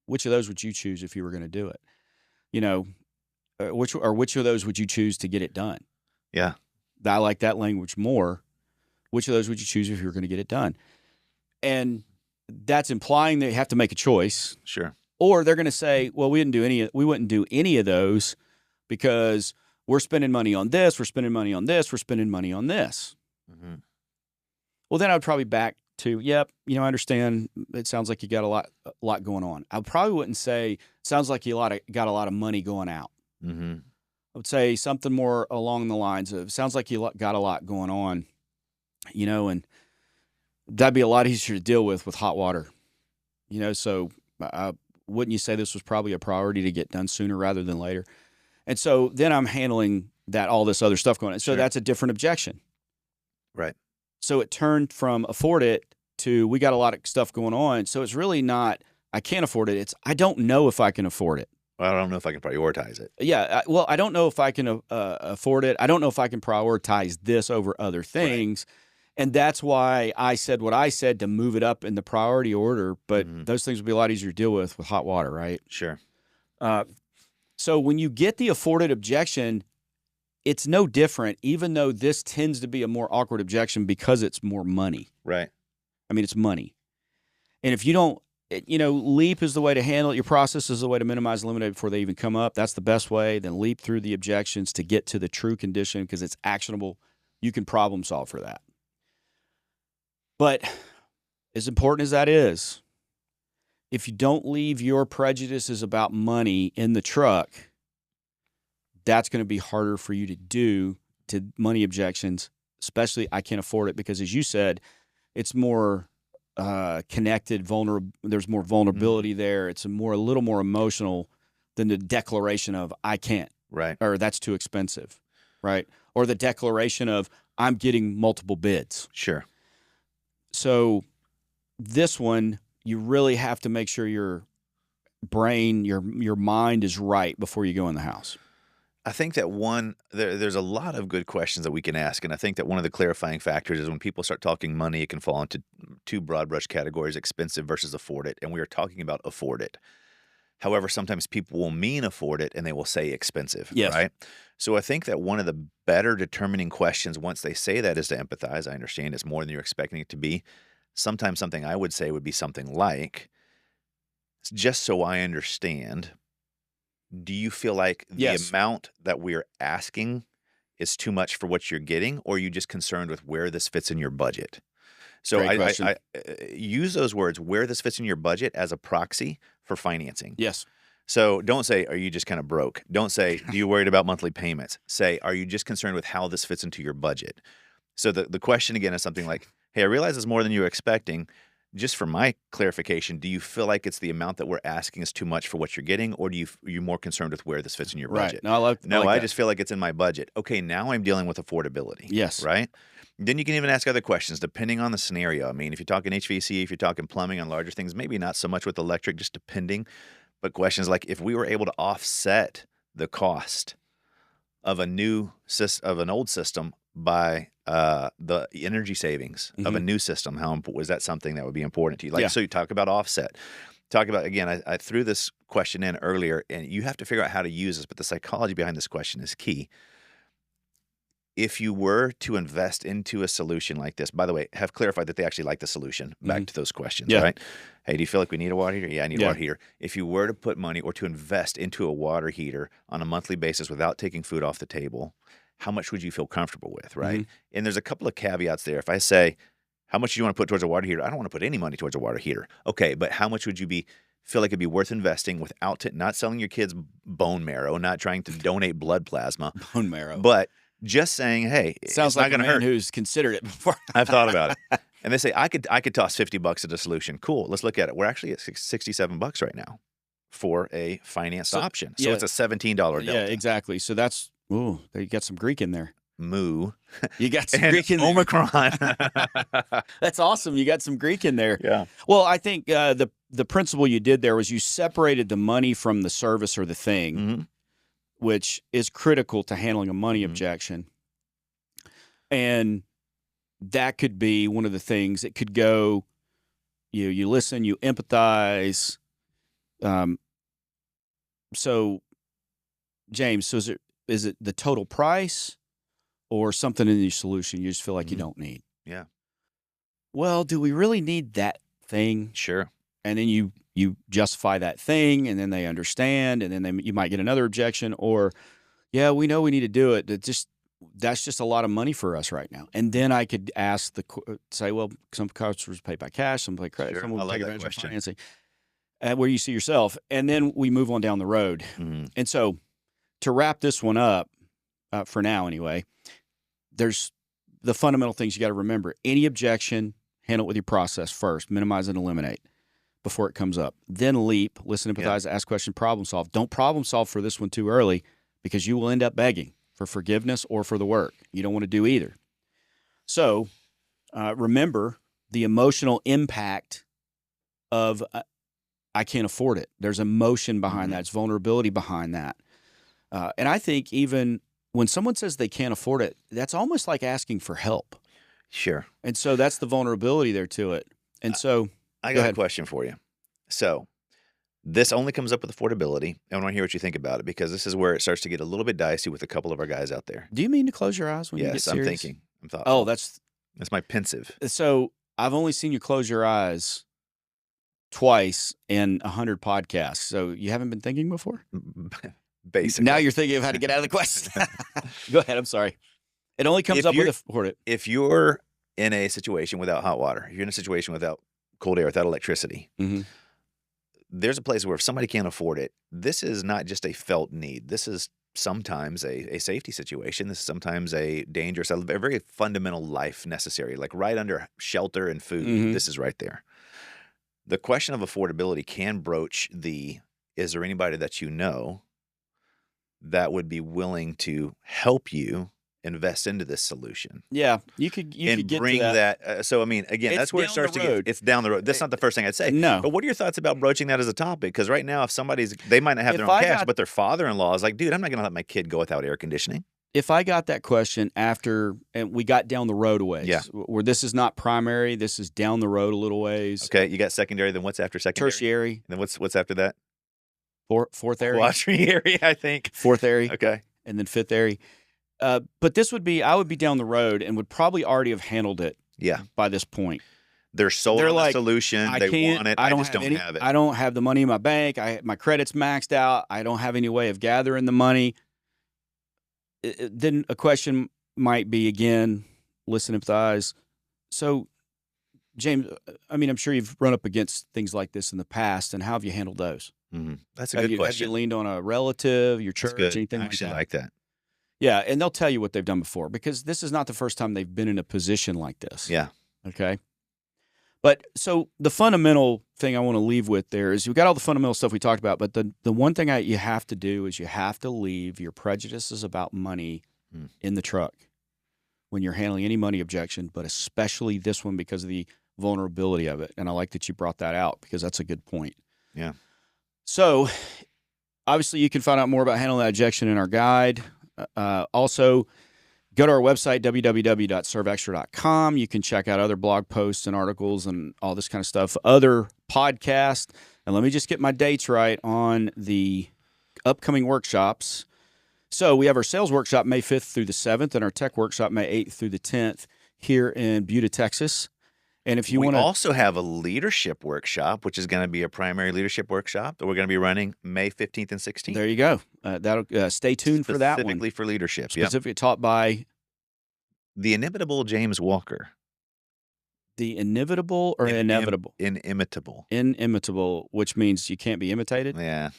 which of those would you choose if you were going to do it? Which of those would you choose to get it done? Yeah. I like that language more. Which of those would you choose if you were going to get it done? And that's implying that you have to make a choice. Sure. Or they're going to say, well, we wouldn't do any of those because we're spending money on this, we're spending money on this, we're spending money on this. Mm-hmm. Well, then I would probably back to, I understand. It sounds like you got a lot going on. I probably wouldn't say, sounds like you got a lot of money going out. Mm-hmm. I would say something more along the lines of, sounds like you got a lot going on, and that'd be a lot easier to deal with hot water, so wouldn't you say this was probably a priority to get done sooner rather than later? And so then I'm handling all this other stuff going on. So that's a different objection. Right. So it turned from afford it to we got a lot of stuff going on. So it's really not, I can't afford it. It's, I don't know if I can afford it. Well, I don't know if I can prioritize it. Yeah. I don't know if I can afford it. I don't know if I can prioritize this over other things. Right. And that's why I said what I said to move it up in the priority order. But those things would be a lot easier to deal with hot water, right? Sure. So when you get the afforded objection, it's no different, even though this tends to be a more awkward objection because it's more money. Right. I mean, it's money. And if you don't, LEAP is the way to handle it. Your process is the way to minimize and eliminate before they even come up. That's the best way. Then leap through the objections to get to the true condition because it's actionable. You can problem solve for that. But as important as that is, if you don't leave your prejudices about money in the truck, that's going to be harder for you to do to money objections, especially I can't afford it, because as you said, it's more connected, there's more vulnerability there. It's a little more emotional than the declaration of I can't, Right. or that's too expensive, right? Or the declaration of I'm getting multiple bids. Sure. So this one, you really have to make sure your brain, your mind is right before you go in the house. I think that there's a lot of good questions that we can ask, and I think that one of the clarifying factors is when people start talking money, it can fall into two broad brush categories: expensive versus afford it, and we are talking about afford it. However, sometimes people will mean afford it and they will say expensive, Yes. right? So I think that one of the better determining questions once they say that is to empathize. I understand it's more than you're expecting it to be. Sometimes something I would say would be something like, just so I understand, do you feel like the Yes. amount that we're asking is too much for what you're getting, or are you just concerned with where this fits in your budget? So Great question. I use those words, where this fits in your budget, as a proxy for financing. Yes. So don't say, are you just kind of broke? Don't say, do you worried about monthly payments? Say, are you just concerned with how this fits into your budget? So the question again is something like, hey, I realize it's more than you were expecting. Just for my clarification, do you feel like it's the amount that we're asking is too much for what you're getting, or are you more concerned with where this fits in your budget? Right. No, I just feel like it's in my budget. Okay, now I'm dealing with affordability. Yes. Right? Then you can even ask other questions depending on the scenario. I mean, if you're talking HVAC, if you're talking plumbing on larger things, maybe not so much with electric, just depending. But questions like, if we were able to offset the cost of an old system by the energy savings of a new system, is that something that would be important to you? Like, Yeah. so you talk about offset. Talk about, again, I threw this question in earlier, and you have to figure out how to use this, but the psychology behind this question is key. If you were to invest into a solution like this, by the way, have clarified that they actually like the solution. Back to those questions, Yeah. right? Hey, do you feel like we need a water heater? Yeah, I need a Yeah. water heater. If you were to put money or to invest into a water heater on a monthly basis without taking food off the table, how much would you feel comfortable with, right? And there's a couple of caveats there. If I say, how much do you want to put towards a water heater? I don't want to put any money towards a water heater. Okay, but how much would you feel like it'd be worth investing without not selling your kids bone marrow, not trying to donate blood plasma, Bone marrow. but just saying, hey, Sounds it's like not a going to man hurt. who's considered it before. I've thought about it. And they say, I could toss $50 at a solution. Cool. Let's look at it. We're actually at $67 right now for a financed option. So yeah. it's a $17 delta. Yeah, exactly. So that's, you got some Greek in there. Moo. You got some And Greek in there. Omicron. That's awesome. You got some Greek in there. Yeah. Well, I think the principle you did there was you separated the money from the service or the thing, which is critical to handling a money objection. And that could be one of the things. It could go, you listen, you empathize. So, James, is it the total price or something in your solution you just feel like you don't need? Yeah. Well, do we really need that thing? Sure. And then you justify that thing, and then they understand, and then you might get another objection, or, yeah, we know we need to do it. That's just a lot of money for us right now. And then I could say, well, some customers pay by cash, some pay credit, Sure. some will I pay like that advantage of question. financing. Where you see yourself, and then we move on down the road. And so, to wrap this one up, for now anyway, there's the fundamental things you got to remember. Any objection, handle it with your process first. Minimize and eliminate before it comes up. Then leap, listen, empathize, ask question, problem solve. Don't problem solve for this one too early, because you will end up begging for forgiveness or for the work. You don't want to do either. So remember the emotional impact of I can't afford it. There's emotion behind that. It's vulnerability behind that. And I think even when someone says they can't afford it, that's almost like asking for help. Sure. And so that's the vulnerability there to it. And so I Go got ahead. a question for you. So this only comes up with affordability. I want to hear what you think about it, because this is where it starts to get a little bit dicey with a couple of our guys out there. do you mean to close your eyes when you get Yes, serious? I'm thinking. I'm thoughtful. Oh, that's my pensive. so I've only seen you close your eyes twice in 100 podcasts. So you haven't been thinking before? Basically. Now you're thinking of how to get out of the question. Go ahead. I'm sorry. It only comes If up with you're- afford it. If you're in a situation without hot water, if you're in a situation without cold air, without electricity, Mhm. there's a place where if somebody can't afford it, this is not just a felt need. This is sometimes a safety situation. This is sometimes a dangerous, a very fundamental life necessary, like right under shelter and food. Mhm. This is right there. The question of affordability can broach is there anybody that you know that would be willing to help you invest into this solution? Yeah, you could And get bring to that. so I mean, again, It's that's where it down starts the to get, road. it's down the road. That's not the first thing I'd say. No. But what are your thoughts about broaching that as a topic? Because right now, if they might not have their If own I cash, got- but their father-in-law is like, dude, I'm not going to let my kid go without air conditioning. If I got that question after and we got down the road a ways, Yeah. where this is not primary, this is down the road a little ways, Okay, you got secondary, then what's after secondary? tertiary, And then what's after that? fourth area, Quaternary, I think. fourth area, Okay. and then fifth area. But this would be, I would be down the road and would probably already have handled it Yeah. by this point. They're sold They're on like, the solution. I They can't, want it. I I don't just have don't any, have it. I don't have the money in my bank. My credit's maxed out. I don't have any way of gathering the money. Then a question might be again, listen, empathize. So, James, I mean, I'm sure you've run up against things like this in the past, and how have you handled those? That's a Have good you question. leaned on a relative, your That's church, good. anything I like actually that? like that. Yeah, and they'll tell you what they've done before because this is not the first time they've been in a position like this. Yeah. Okay. But so the fundamental thing I want to leave with there is we've got all the fundamental stuff we talked about, but the one thing you have to do is you have to leave your prejudices about money in the truck when you're handling any money objection, but especially this one because of the vulnerability of it. And I like that you brought that out because that's a good point. Yeah. So obviously you can find out more about handling that objection in our guide. Also, go to our website, www.serveextra.com. You can check out other blog posts and articles and all this kind of stuff, other podcasts. And let me just get my dates right on the upcoming workshops. So we have our sales workshop May 5th through the 7th and our tech workshop May 8th through the 10th here in Buda, Texas. And if you We want to also have a leadership workshop, which is going to be a primary leadership workshop that we're going to be running May 15th and 16th. there you go. That'll stay tuned for that one. Specifically for leadership. Yep. Specifically taught by The inimitable James Walker. the inevitable or inevitable? Inimitable. Inimitable, which means you can't be imitated. Yeah,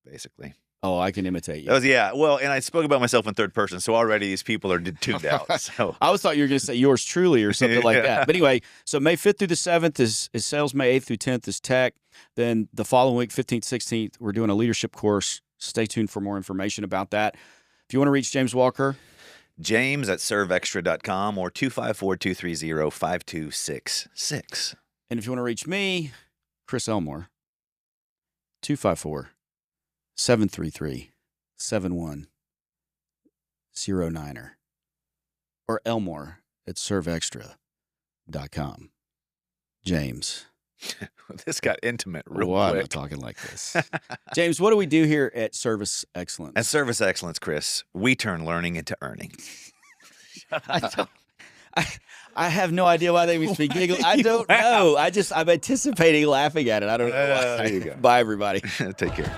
basically. Oh, I can imitate you. That was, yeah. Well, and I spoke about myself in third person, so already these people are tuned out. So I always thought you were going to say yours truly or something like that. But anyway, so May 5th through the 7th is sales. May 8th through 10th is tech. Then the following week, 15th, 16th, we're doing a leadership course. Stay tuned for more information about that. If you want to reach James Walker, James at serveextra.com or 254-230-5266. and if you want to reach me, Chris Elmore, 254-733-7109 or Elmore at serveextra.com. James. This got intimate real Why am I quick. talking like this? James, what do we do here at Service Excellence? At Service Excellence, Chris, we turn learning into earning. I have no idea why they would be giggling. I don't know. I'm anticipating laughing at it. I don't know why. There you go. Bye, everybody. Take care.